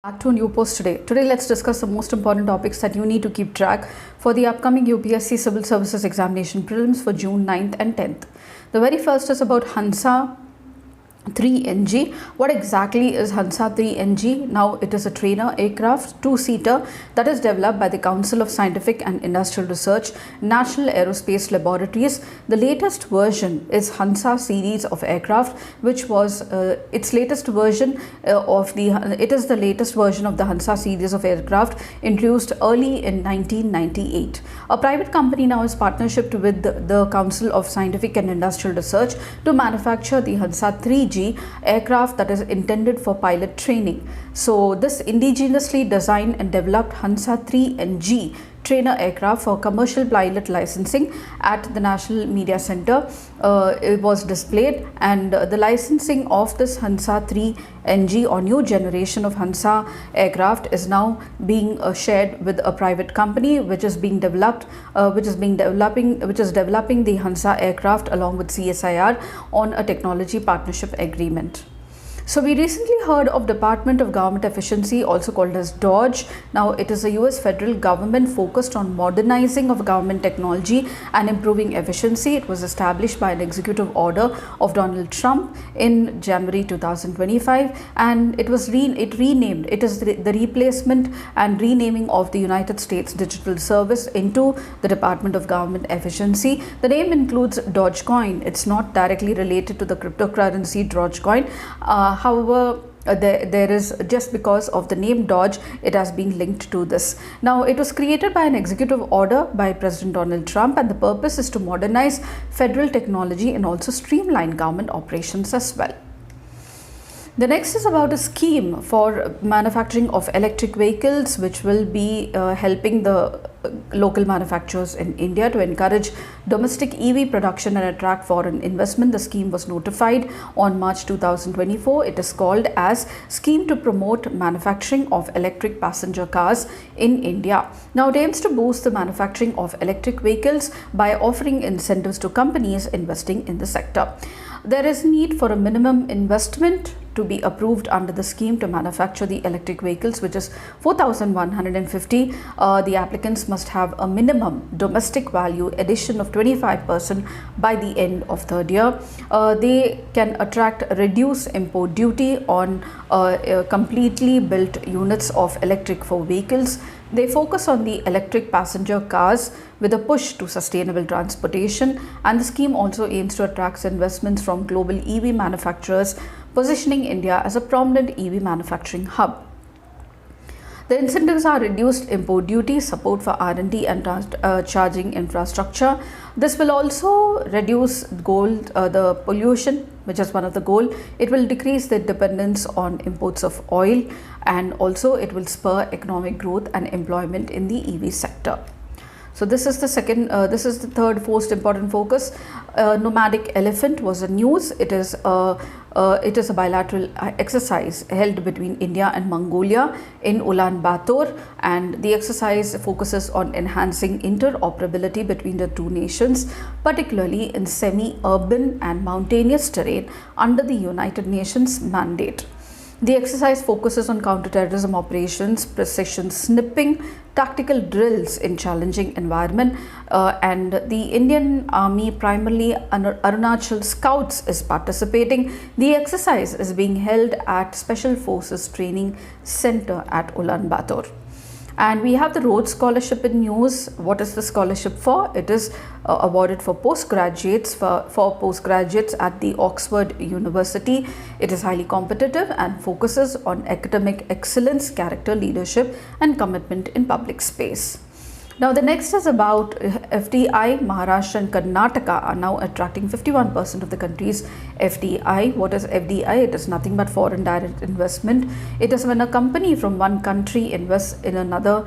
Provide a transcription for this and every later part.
Back to a new post today. Today, let's discuss the most important topics that you need to keep track for the upcoming UPSC Civil Services Examination Prelims for June 9th and 10th. The very first is about Hansa 3NG. What exactly is Hansa 3NG? Now, it is a trainer aircraft, two-seater, that is developed by the Council of Scientific and Industrial Research, National Aerospace Laboratories. The latest version is Hansa series of aircraft, which was its latest version it is the latest version of the Hansa series of aircraft introduced early in 1998. A private company now is partnership with the Council of Scientific and Industrial Research to manufacture the Hansa 3G aircraft that is intended for pilot training. So this indigenously designed and developed Hansa 3NG trainer aircraft for commercial pilot licensing at the National Media Center. It was displayed, and the licensing of this Hansa 3NG or new generation of Hansa aircraft is now being shared with a private company which is developing the Hansa aircraft along with CSIR on a technology partnership agreement. So we recently heard of Department of Government Efficiency, also called as DOGE. Now it is a US federal government focused on modernizing of government technology and improving efficiency. It was established by an executive order of Donald Trump in January 2025, and it is the replacement and renaming of the United States Digital Service into the Department of Government Efficiency. The name includes Dogecoin. It's not directly related to the cryptocurrency Dogecoin. However, there is, just because of the name Doge, it has been linked to this. Now, it was created by an executive order by President Donald Trump, and the purpose is to modernize federal technology and also streamline government operations as well. The next is about a scheme for manufacturing of electric vehicles, which will be helping the local manufacturers in India to encourage domestic EV production and attract foreign investment. The scheme was notified on March 2024. It is called as Scheme to Promote Manufacturing of Electric Passenger Cars in India. Now, it aims to boost the manufacturing of electric vehicles by offering incentives to companies investing in the sector. There is need for a minimum investment to be approved under the scheme to manufacture the electric vehicles, which is 4,150. The applicants must have a minimum domestic value addition of 25% by the end of third year. They can attract reduced import duty on completely built units of electric vehicles. They focus on the electric passenger cars with a push to sustainable transportation, and the scheme also aims to attract investments from global EV manufacturers, positioning India as a prominent EV manufacturing hub. The incentives are reduced import duty, support for R&D and charging infrastructure. This will also reduce the pollution, which is one of the goals. It will decrease the dependence on imports of oil, and also it will spur economic growth and employment in the EV sector. So this is the third most important focus. Nomadic elephant was a news. It is a bilateral exercise held between India and Mongolia in Ulaanbaatar, and the exercise focuses on enhancing interoperability between the two nations, particularly in semi-urban and mountainous terrain under the United Nations mandate. The exercise focuses on counterterrorism operations, precision sniping, tactical drills in challenging environment, and the Indian Army, primarily Arunachal Scouts, is participating. The exercise is being held at Special Forces Training Center at Ulaanbaatar. And we have the Rhodes Scholarship in news. What is the scholarship for? It is awarded for postgraduates at the Oxford University. It is highly competitive and focuses on academic excellence, character, leadership, and commitment in public space. Now, the next is about FDI. Maharashtra and Karnataka are now attracting 51% of the country's FDI. What is FDI? It is nothing but foreign direct investment. It is when a company from one country invests in another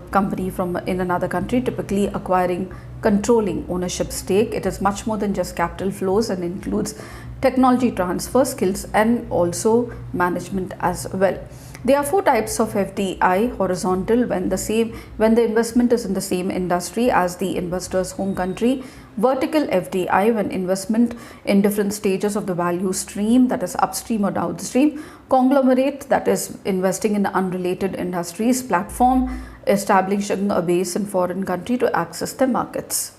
company in another country, typically acquiring controlling ownership stake. It is much more than just capital flows and includes technology transfer, skills, and also management as well. There are four types of FDI: horizontal, when the investment is in the same industry as the investor's home country; vertical FDI, when investment in different stages of the value stream, that is upstream or downstream; conglomerate, that is investing in unrelated industries; platform, establishing a base in foreign country to access the markets.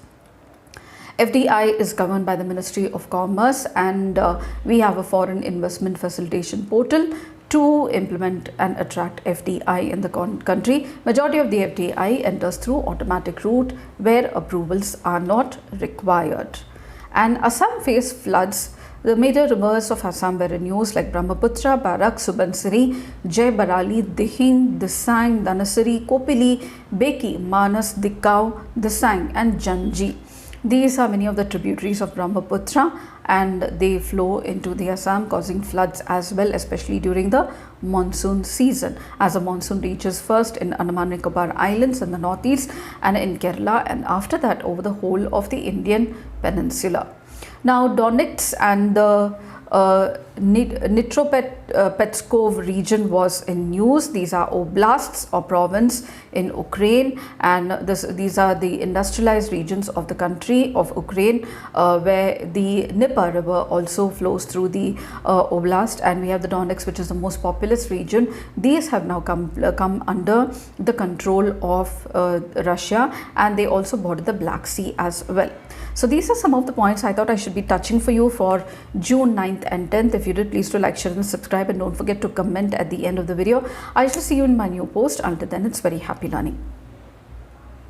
FDI is governed by the Ministry of Commerce, and we have a foreign investment facilitation portal to implement and attract FDI in the country. Majority of the FDI enters through automatic route where approvals are not required. And Assam faced floods. The major rivers of Assam were in use like Brahmaputra, Barak, Subansiri, Jai Barali, Dihing, Disang, Dhanasiri, Kopili, Beki, Manas, Dikkau, Disang and Janji. These are many of the tributaries of Brahmaputra, and they flow into the Assam, causing floods as well, especially during the monsoon season, as the monsoon reaches first in Andaman Nicobar Islands in the northeast and in Kerala, and after that over the whole of the Indian peninsula. Now, Donetsk and the Dnipropetrovsk region was in use. These are oblasts or province in Ukraine, and these are the industrialized regions of the country of Ukraine, where the Dnieper river also flows through the oblast, and we have the Donetsk, which is the most populous region. These have now come under the control of Russia, and they also border the Black Sea as well. So these are some of the points I thought I should be touching for you for June 9th and 10th. If you did, please do like, share and subscribe, and don't forget to comment at the end of the video. I shall see you in my new post. Until then, it's very happy learning.